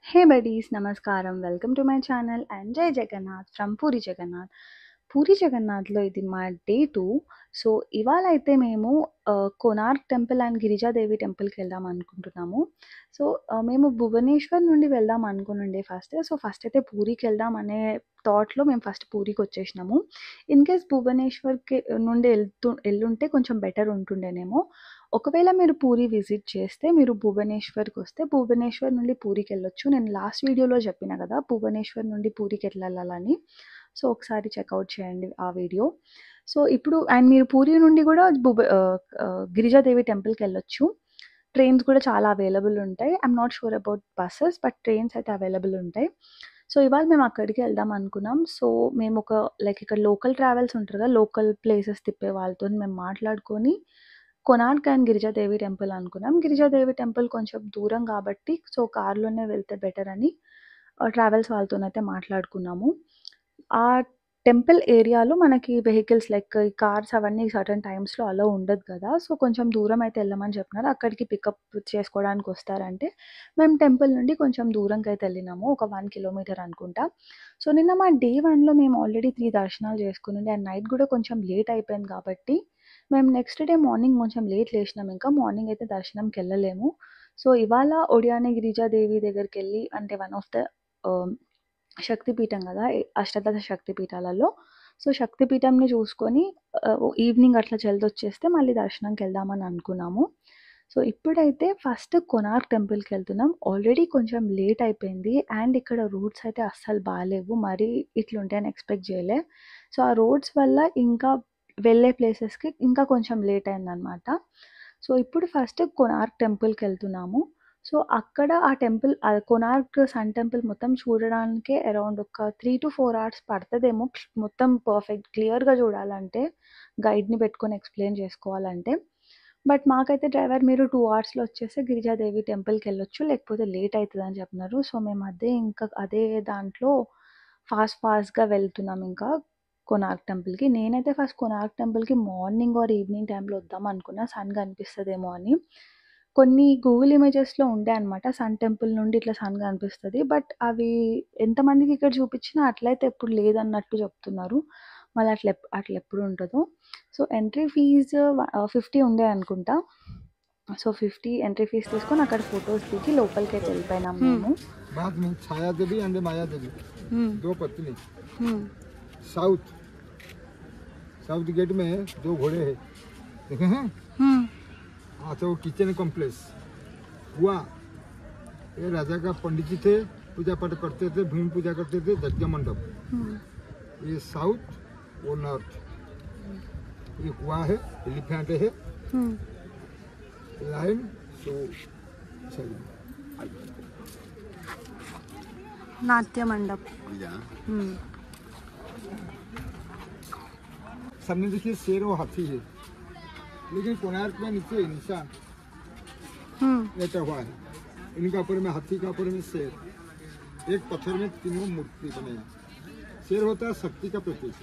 Hey buddies, Namaskaram. Welcome to my channel and Jai Jagannath from Puri Jagannath. Puri జగన్నాథ్‌లో ఇది మా day 2. So, ఇవాళైతే మేము Konark temple and Girija Devi టెంపుల్‌కెళ్దాం అనుకుంటున్నాము. So, మేము భువనేశ్వర్ నుండి వెళ్దాం అనుకునుండే ఫస్ట్. సో, ఫస్ట్ అయితే పూరీకెళ్దాం అనే థాట్‌లో మేము ఫస్ట్ పూరీకొచ్చేసినాము. ఇన్‌కేస్ భువనేశ్వర్‌కి నుండి ఎళ్ళుంటే కొంచెం బెటర్ ఉంటుండేనేమో. ఒకవేళ మీరు పూరీ విజిట్ చేస్తే మీరు భువనేశ్వర్‌కొస్తే భువనేశ్వర్ నుండి పూరీకెళ్ళొచ్చు. నేను లాస్ట్ వీడియోలో చెప్పిన కదా! భువనేశ్వర్ నుండి పూరీకెట్లెళ్ళాలని. సో, ఒకసారి చెక్‌ఔట్ చేయండి ఆ వీడియో. సో, ఇప్పుడు అండ్ మీరు పూరీ నుండి కూడా గిరిజాదేవి టెంపుల్‌కెళ్ళొచ్చు. ట్రైన్స్ కూడా చాలా అవైలబుల్ ఉంటాయి. I'm not sure about buses but trains అయితే అవైలబుల్ ఉంటాయి. సో, ఇవాళ మేము అక్కడికి వెళ్దాం అనుకున్నాం. సో, మేము ఇక్కడ లోకల్ ట్రావెల్స్ ఉంటారు కదా! లోకల్ ప్లేసెస్ తిప్పే వాళ్ళతోని మేము మాట్లాడుకొని కొనార్క్ అండ్ గిరిజాదేవి టెంపుల్ అనుకున్నాం. గిరిజాదేవి టెంపుల్ కొంచెం దూరం కాబట్టి సో, కార్‌లోనే వెళ్తే బెటర్ అని ట్రావెల్స్ వాళ్ళతోనైతే మాట్లాడుకున్నాము. ఆ టెంపుల్ ఏరియాలో మనకి వెహికల్స్ లైక్ ఈ కార్స్ అవన్నీ సర్టెన్ టైమ్స్‌లో అలో ఉండదు కదా! సో, కొంచెం దూరం అయితే ఎళ్ళమని చెప్పినారు. అక్కడికి పికప్ చేసుకోవడానికి వస్తారంటే, మేము టెంపుల్ నుండి కొంచెం దూరంకైతే ఎళ్ళినాము. ఒక 1 కిలోమీటర్ అనుకుంటా. సో, నిన్న మా డే 1లో మేము ఆల్రెడీ 3 దర్శనాలు చేసుకునుండే అండ్ నైట్ కూడా కొంచెం లేట్ అయిపోయింది కాబట్టి, మేము నెక్స్ట్ డే మార్నింగ్ కొంచెం లేట్ లేసినాం ఇంకా. మార్నింగ్ అయితే దర్శనంకెళ్ళలేము. సో, ఇవాళ ఒడియాని గిరిజాదేవి దగ్గరికెళ్ళి అంటే వన్ ఆఫ్ ద ఆహ్ శక్తిపీఠం గదా! అష్టాదశ శక్తిపీఠాలలో. సో, శక్తిపీఠంని చూసుకొని ఈవినింగ్ అట్లా జల్దొచ్చేస్తే మళ్ళీ దర్శనంకెళ్దామని అనుకున్నాము. సో, ఇప్పుడైతే ఫస్ట్ కొనార్క్ టెంపుల్‌కెళ్తున్నాం. ఆల్రెడీ కొంచెం లేట్ అయిపోయింది అండ్ ఇక్కడ రోడ్స్ అయితే అస్సలు బాలేవు. మరీ ఇట్లుంటాయని ఎక్స్‌పెక్ట్ జేయలే. సో, ఆ రోడ్స్ వల్ల ఇంకా వెళ్ళే ప్లేసెస్‌కి ఇంకా కొంచెం లేట్ అయిందనమాట. సో, ఇప్పుడు ఫస్ట్ కొనార్క్ టెంపుల్‌కెళ్తున్నాము. సో, అక్కడ ఆ టెంపుల్ కొనార్క్ సన్ టెంపుల్ మొత్తం చూడడానికే అరౌండ్ ఒక 3-4 అవర్స్ పడతదేమో మొత్తం పర్ఫెక్ట్ క్లియర్‌గా చూడాలంటే, గైడ్‌ని పెట్టుకొని ఎక్స్‌ప్లెయిన్ చేసుకోవాలంటే. బట్ మాకైతే డ్రైవర్ మీరు 2 అవర్స్‌లో వచ్చేస్తే గిరిజాదేవి టెంపుల్‌కెళ్ళొచ్చు. లేకపోతే లేట్ అయితదని చెప్పినారు. సో, మేము అదే దాంట్లో ఫాస్ట్‌గా వెళ్తున్నాం ఇంకా కొనార్క్ టెంపుల్‌కి. నేనైతే ఫస్ట్ కొనార్క్ టెంపుల్‌కి మార్నింగ్ ఆర్ ఈవినింగ్ టైమ్‌లో వద్దాం అనుకున్నా. సన్ కనిపిస్తదేమో అని. కొన్ని గూగుల్ ఇమేజెస్‌లో ఉండే అనమాట. సన్ టెంపుల్ నుండి ఇట్లా సన్ కనిపిస్తది. బట్ అవి ఎంతమందికి ఇక్కడ చూపించినా అట్లయితే ఎప్పుడు లేదన్నట్టు చెప్తున్నారు. మళ్ళీ అట్లెప్పుడు ఉంటదో. సో, ఎంట్రీ ఫీజు 50 ఉండే అనుకుంటా. సో, 50 ఎంట్రీ ఫీజ్ తీసుకొని అక్కడ ఫోటోస్ దిగి లోపలికైతే వెళ్ళిపోయినాం మేము. बाद में छाया देवी एंड माया देवी హ్మ్. दो पत्नी హ్మ్. साउथ गेट में 2 घोड़े हैं देखे हैं। హ్మ్. अच्छा वो किचन कॉम्प्लेक्स हुआ। ये राजा का पंडित जी थे, पूजा पाठ करते थे, भूमि पूजा करते थे, यज्ञ मंडप। హ్మ్. ये साउथ वो नॉर्थ। ये कुआ है, एलिफेंट है, హ్మ్. लाइन सो चलिए। నాట్య మండప్. హ్మ్. सामने देखिए शेर और हाथी है, लेकिन कोणार्क में नीचे इंसान హ్మ్. लेटा हुआ है। इनका ऊपर में हाथी का ऊपर में शेर, एक पत्थर में तीनों मूर्ति बने हैं। शेर होता है शक्ति का प्रतीक,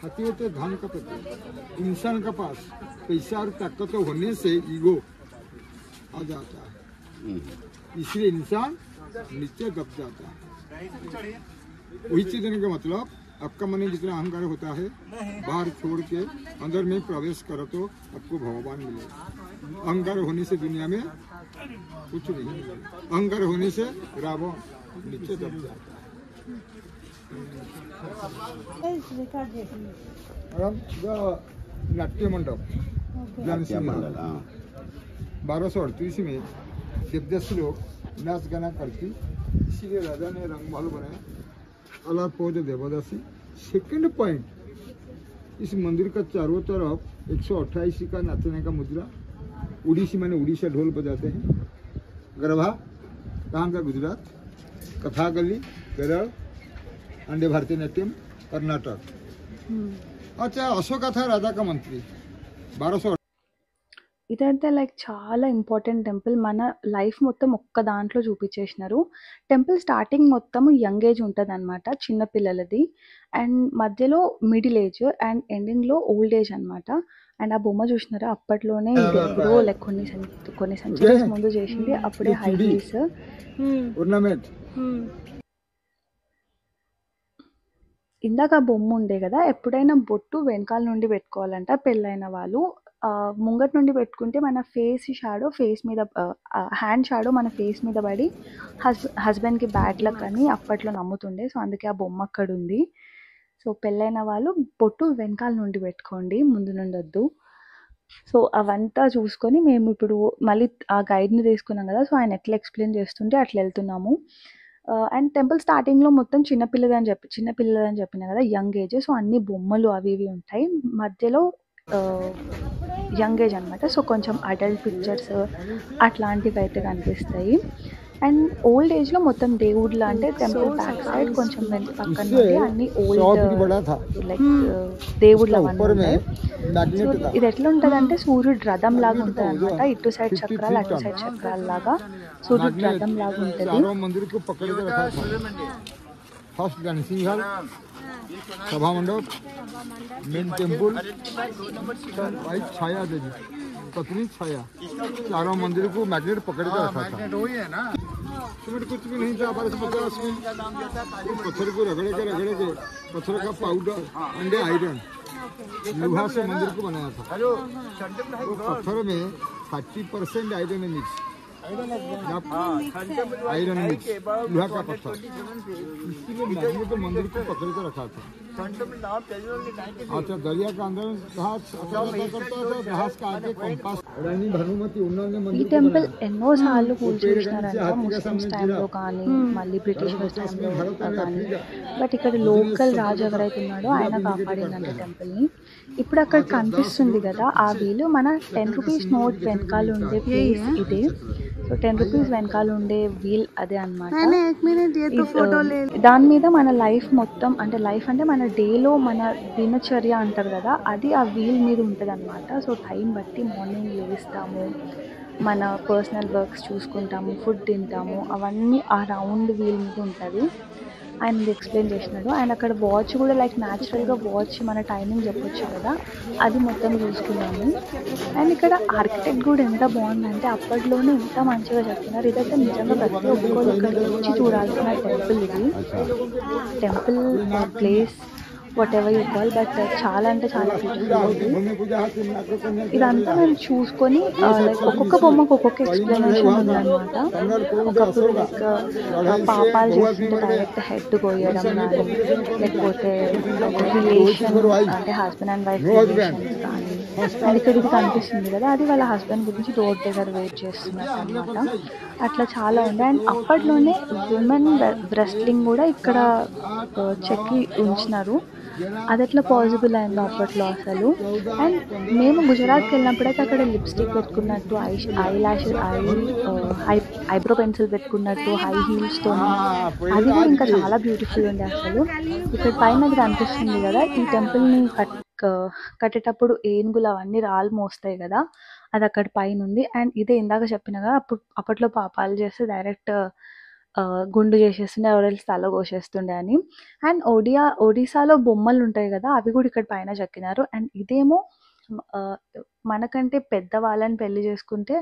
हाथी होते हैं धन का प्रतीक। इंसान का पास पैसा और ताकत होने से ईगो आ जाता है, इसलिए इंसान नीचे दब जाता है। वही चीज देने का मतलब आपका मन में जितना अहंकार होता है बाहर छोड़ के अंदर में प्रवेश करो तो आपको भगवान मिलेगा। अहंकार होने से दुनिया में कुछ नहीं मिलेगा। अहंकार होने से रावण नीचे दब जाता है। नाट्य मंडप 1238 में देवदासी लोग नाच गाना करती, इसीलिए राजा ने रंगमहल बनाया। अलापोद देवदासी। सेकंड पॉइंट, इस मंदिर का चारों तरफ 128 का नाचने का मुद्रा, उड़ीसी माने उड़ीसा ढोल बजाते हैं, गरबा कहाँ का गुजरात, कथाकली केरल, अंडे भारतीय नाट्यम कर्नाटक। अच्छा अशोका था राजा का मंत्री 1200। ఇదైతే లైక్ చాలా ఇంపార్టెంట్ టెంపుల్. మన లైఫ్ మొత్తం ఒక్క దాంట్లో చూపించేసినారు. టెంపుల్ స్టార్టింగ్ మొత్తం యంగ్ ఏజ్ ఉంటదనమాట. చిన్న పిల్లలది. అండ్ మధ్యలో మిడిల్ ఏజ్ అండ్ ఎండింగ్‌లో ఓల్డ్ ఏజ్ అనమాట. అండ్ ఆ బొమ్మ చూసినారా అప్పట్లోనే ఇది ఎప్పుడో లైక్ కొన్ని సెంచరీస్ ముందు చేసింది. అప్పుడే హై హీల్స్. ornament ఇందాక ఆ బొమ్మ ఉండే కదా, ఎప్పుడైనా బొట్టు వెనకాల నుండి పెట్టుకోవాలంట పెళ్ళైన వాళ్ళు. ముంగటి నుండి పెట్టుకుంటే మన ఫేస్ మీద హ్యాండ్ షాడో మన ఫేస్ మీద పడి హస్బెండ్కి బ్యాడ్ లక్ అని అప్పట్లో నమ్ముతుండే. సో అందుకే ఆ బొమ్మ అక్కడ ఉంది. సో పెళ్ళైన వాళ్ళు బొట్టు వెనకాల నుండి పెట్టుకోండి, ముందు నుండి వద్దు. సో అవంతా చూసుకొని మేము ఇప్పుడు మళ్ళీ ఆ గైడ్ని తీసుకున్నాం కదా, సో ఆయన ఎట్లా ఎక్స్ప్లెయిన్ చేస్తుంటే అట్లా వెళ్తున్నాము. అండ్ టెంపుల్ స్టార్టింగ్లో మొత్తం చిన్నపిల్లదని చెప్పిన కదా, యంగ్ ఏజ్. సో అన్ని బొమ్మలు అవి ఇవి ఉంటాయి, మధ్యలో యంగ్ ఏజ్ అనమాట. సో కొంచెం అడల్ట్ పిక్చర్స్ అట్లాంటివి అయితే కనిపిస్తాయి. అండ్ ఓల్డ్ ఏజ్లో మొత్తం దేవుళ్ళ అంటే టెంపుల్ బ్యాక్ సైడ్ కొంచెం పక్కన నుండి అన్ని ఓల్డ్ లైక్ దేవుళ్ళ అవన్నీ ఉంటాయి. సో ఇది ఎట్లా ఉంటుంది అంటే సూర్యుడు రథం లాగా ఉంటుంది అనమాట, ఇటు సైడ్ చక్రాలు అటు సైడ్ చక్రాల లాగా సూర్యుడు రథం లాగా ఉంటుంది. सभा मंडप, मेन टेम्पल, छाया देवी, पत्नी छाया, चारों मंदिर को मैग्नेट पकड़ कर रखा था। सिमेंट कुछ भी नहीं था, 50 में पत्थर को रगड़े के पत्थर का पाउडर, अंडे, आयरन, लोहा से मंदिर को बनाया था। वो पत्थर में 30% आयरन मिक्स, आयरन मिक्स, लोहा का पत्थर, इसलिए मैग्नेट मंदिर को पकड़ कर रखा था। अच्छा, दरिया का अंदर जहाज का आगे कंपास। रानी भानुमति उन्होंने ఈ టెంపుల్ ఎన్నో సార్లు కూల్చేసినారంట, ముస్లిమ్స్ టైంలో కానీ మళ్ళీ బ్రిటిషర్స్ టైంలో కానీ. బట్ ఇక్కడ లోకల్ రాజు ఎవరైతే ఉన్నాడో ఆయన కాపాడిందంట టెంపుల్ని. ఇప్పుడు అక్కడ కనిపిస్తుంది కదా ఆ వీలు, మన 10 రూపీస్ నోట్ వెనకాల ఉండే ప్లేస్ ఇదే. సో 10 రూపీస్ వెనకాల ఉండే వీల్ అదే అనమాట. దాని మీద మన లైఫ్ మొత్తం, అంటే లైఫ్ అంటే మన డేలో మన దినచర్య అంటారు కదా, అది ఆ వీల్ మీద ఉంటుంది అనమాట. సో టైం బట్టి మార్నింగ్ లేస్తాము, మన పర్సనల్ వర్క్స్ చూసుకుంటాము, ఫుడ్ తింటాము, అవన్నీ ఆ రౌండ్ వీల్ మీద ఉంటుంది. ఆయన ఎక్స్ప్లెయిన్ చేసినాడు. అండ్ అక్కడ వాచ్ కూడా లైక్ న్యాచురల్గా వాచ్ మన టైమింగ్ చెప్పొచ్చు కదా, అది మొత్తం చూసుకున్నాము. అండ్ ఇక్కడ ఆర్కిటెక్ట్ కూడా ఎంత బాగుందంటే అప్పట్లోనే ఎంత మంచిగా చెప్తున్నారు. ఇదైతే నిజంగా ప్రతి ఒక్కరు ఇక్కడికి వచ్చి చూడాల్సిన టెంపుల్ ఇది. Temple place what ever you call, but చాలా అంటే చాలా బ్యూటిఫుల్ ఉంది. ఇదంతా మేము చూసుకొని లైక్ ఒక్కొక్క బొమ్మకు ఒక్కొక్క ఎక్స్ప్లెనేషన్ ఉందన్నమాట. ఒకప్పుడు లైక్ పాపాలు చేస్తుంటే డైరెక్ట్ హెడ్ కోయడం కానీ, లేకపోతే రిలేషన్ అంటే హస్బెండ్ అండ్ వైఫ్ రిలేషన్స్ కానీ. అండ్ ఇక్కడ ఇది కనిపిస్తుంది కదా, అది వాళ్ళ హస్బెండ్ గురించి రోడ్ దగ్గర వెయిట్ చేస్తున్నారు అనమాట. అట్లా చాలా ఉంది. అండ్ అప్పట్లోనే విమెన్ రెస్లింగ్ కూడా ఇక్కడ చెక్కి ఉంచినారు. అది ఎట్లా పాసిబుల్ అయిందో అప్పట్లో అసలు. అండ్ మేము గుజరాత్కి వెళ్ళినప్పుడైతే అక్కడ లిప్స్టిక్ పెట్టుకున్నట్టు, ఐబ్రో పెన్సిల్ పెట్టుకున్నట్టు, హై హీల్స్తో, అది కూడా ఇంకా చాలా బ్యూటిఫుల్ ఉంది అసలు. ఇక్కడ పైన అది కనిపిస్తుంది కదా, ఈ టెంపుల్ని కట్టేటప్పుడు ఏనుగులు అవన్నీ రాళ్ళు మోస్తాయి కదా, అది అక్కడ పైన ఉంది. అండ్ ఇదే ఇందాక చెప్పినగా అప్పట్లో పాపాలు చేస్తే డైరెక్ట్ గుండు చేసేస్తుండే, ఎవరైనా తల కోసేస్తుండే అని. అండ్ ఒడిశాలో బొమ్మలు ఉంటాయి కదా, అవి కూడా ఇక్కడ పైన చెక్కినారు. అండ్ ఇదేమో మనకంటే పెద్దవాళ్ళని పెళ్లి చేసుకుంటే,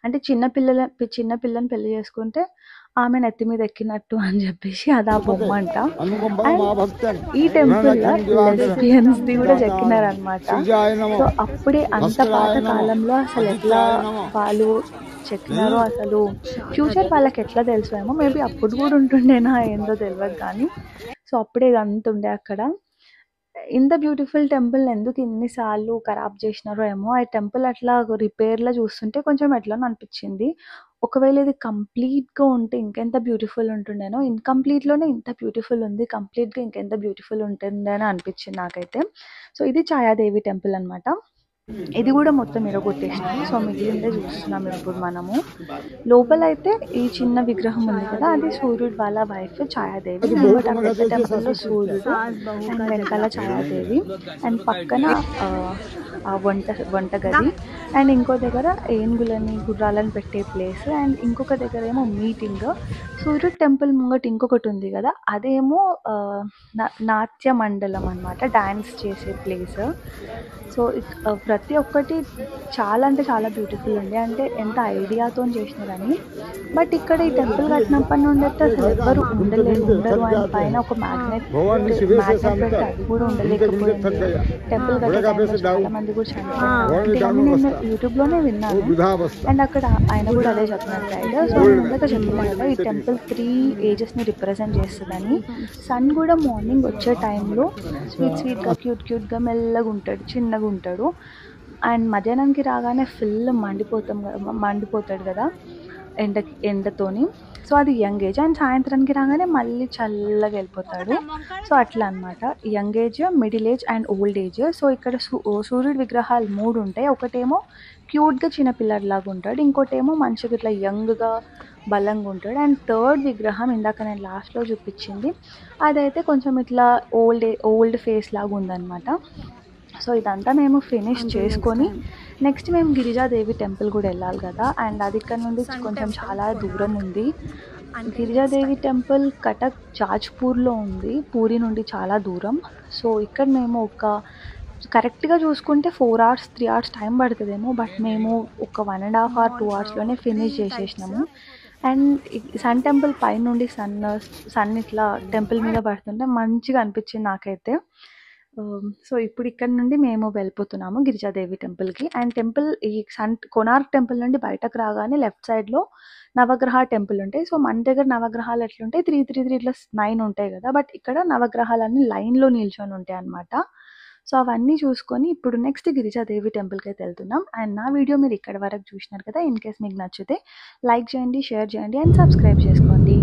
అంటే చిన్నపిల్లని పెళ్లి చేసుకుంటే ఆమె నెత్తి మీద ఎక్కినట్టు అని చెప్పేసి అది ఆ బొమ్మ అంట. ఈ టెంపుల్ లెస్బియన్స్ ది కూడా చెక్కినారనమాట. సో అప్పుడే అంత పాత కాలంలో అసలు ఎట్లా వాళ్ళు చెక్కినారో, అసలు ఫ్యూచర్ వాళ్ళకి ఎట్లా తెలుసు ఏమో, మేబీ అప్పుడు కూడా ఉంటుండేనా ఏందో తెలియదు కానీ. సో అప్పుడే ఇదంతా ఉండే అక్కడ. ఇంత బ్యూటిఫుల్ టెంపుల్ ఎందుకు ఇన్నిసార్లు ఖరాబ్ చేసినారో ఏమో. ఆ టెంపుల్ అట్లా రిపేర్లో చూస్తుంటే కొంచెం ఎట్లా అనిపించింది. ఒకవేళ ఇది కంప్లీట్గా ఉంటే ఇంకెంత బ్యూటిఫుల్ ఉంటుండేనో. ఇన్కంప్లీట్లోనే ఇంత బ్యూటిఫుల్ ఉంది, కంప్లీట్గా ఇంకెంత బ్యూటిఫుల్ ఉంటుందని అనిపించింది నాకైతే. సో ఇది ఛాయాదేవి టెంపుల్ అనమాట. ఇది కూడా మొత్తం ఇరగొట్టేసినాం. సో మిగిలిందే చూస్తున్నాం ఇప్పుడు మనము. లోపలైతే ఈ చిన్న విగ్రహం ఉంది కదా, అది సూర్యుడు వాళ్ళ వైఫ్ ఛాయాదేవి. బట్ ఆ పెద్ద టెంపుల్లో సూర్యుడు అండ్ వెనకాల ఛాయాదేవి. అండ్ పక్కన ఆ వంటగది అండ్ ఇంకో దగ్గర ఏనుగులని గుర్రాలను పెట్టే ప్లేస్, అండ్ ఇంకొక దగ్గర ఏమో మీటింగ్. సూర్యుడు టెంపుల్ ముంగట ఇంకొకటి ఉంది కదా, అదేమో నాట్య మండలం అనమాట, డ్యాన్స్ చేసే ప్లేస్. సో ప్రతి ఒక్కటి చాలా అంటే చాలా బ్యూటిఫుల్ ఉంది, అంటే ఎంత ఐడియాతో చేసినారని. బట్ ఇక్కడ ఈ టెంపుల్ కట్టినప్పటి నుండి అయితే అసలు ఎవ్వరు ఉండరు, అండ్ పైన ఒక మ్యాగ్నెట్ పెడితే అది కూడా ఉండలేకపోయింది. టెంపుల్ కట్టే టైంలో చాలా మంది కూడా చనిపోయారు. నేను యూట్యూబ్లోనే విన్నాను, అండ్ అక్కడ ఆయన కూడా అదే చెప్తున్నారు గైడ్. సో ముందుగా చెప్తున్నాను కదా, ఈ టెంపుల్ 3 ఏజెస్ని రిప్రజెంట్ చేస్తుందని. సన్ కూడా మార్నింగ్ వచ్చే టైంలో స్వీట్గా క్యూట్గా మెల్లగా ఉంటాడు, చిన్నగా ఉంటాడు. అండ్ మధ్యాహ్నానికి రాగానే ఫుల్ మండిపోతాడు కదా ఎండతోని. సో అది యంగ్ ఏజ్, అండ్ సాయంత్రానికి రాగానే మళ్ళీ చల్లగా వెళ్ళిపోతాడు. సో అట్లా అనమాట, young age, middle age and old age. So ఇక్కడ సూర్యుడి విగ్రహాలు 3 ఉంటాయి. ఒకటేమో క్యూట్గా చిన్నపిల్లడిలాగా ఉంటాడు, ఇంకోటేమో మంచిగా ఇట్లా యంగ్గా బలంగా ఉంటాడు, అండ్ థర్డ్ విగ్రహం ఇందాక నేను లాస్ట్లో చూపించింది అదైతే కొంచెం ఇట్లా ఓల్డ్ ఫేస్ లాగా ఉందన్నమాట. సో ఇదంతా మేము ఫినిష్ చేసుకొని నెక్స్ట్ మేము గిరిజాదేవి టెంపుల్ కూడా వెళ్ళాలి కదా, అండ్ అది ఇక్కడ నుండి కొంచెం చాలా దూరం ఉంది. గిరిజాదేవి టెంపుల్ కటక్ జాజ్పూర్లో ఉంది, పూరి నుండి చాలా దూరం. సో ఇక్కడ మేము కరెక్ట్గా చూసుకుంటే 4 hours 3 hours టైం పడుతుందేమో, బట్ మేము ఒక 1.5 hour 2 hoursలోనే ఫినిష్ చేసేసినాము. అండ్ సన్ టెంపుల్ పై నుండి సన్ ఇట్లా టెంపుల్ మీద పడుతుంటే మంచిగా అనిపించింది నాకైతే. సో ఇప్పుడు ఇక్కడ నుండి మేము వెళ్ళిపోతున్నాము గిరిజాదేవి టెంపుల్కి. అండ్ టెంపుల్ ఈ కోనార్క్ టెంపుల్ నుండి బయటకు రాగానే లెఫ్ట్ సైడ్లో నవగ్రహ టెంపుల్ ఉంటాయి. సో మన దగ్గర నవగ్రహాలు ఎట్లుంటాయి 3 ఇట్లా 9 ఉంటాయి కదా, బట్ ఇక్కడ నవగ్రహాలన్నీ లైన్లో నిల్చొని ఉంటాయి అన్నమాట. సో అవన్నీ చూసుకొని ఇప్పుడు నెక్స్ట్ గిరిజాదేవి టెంపుల్కి అయితే వెళ్తున్నాం. అండ్ నా వీడియో మీరు ఇక్కడ వరకు చూసినారు కదా, ఇన్ కేస్ మీకు నచ్చితే లైక్ చేయండి, షేర్ చేయండి అండ్ సబ్స్క్రైబ్ చేసుకోండి.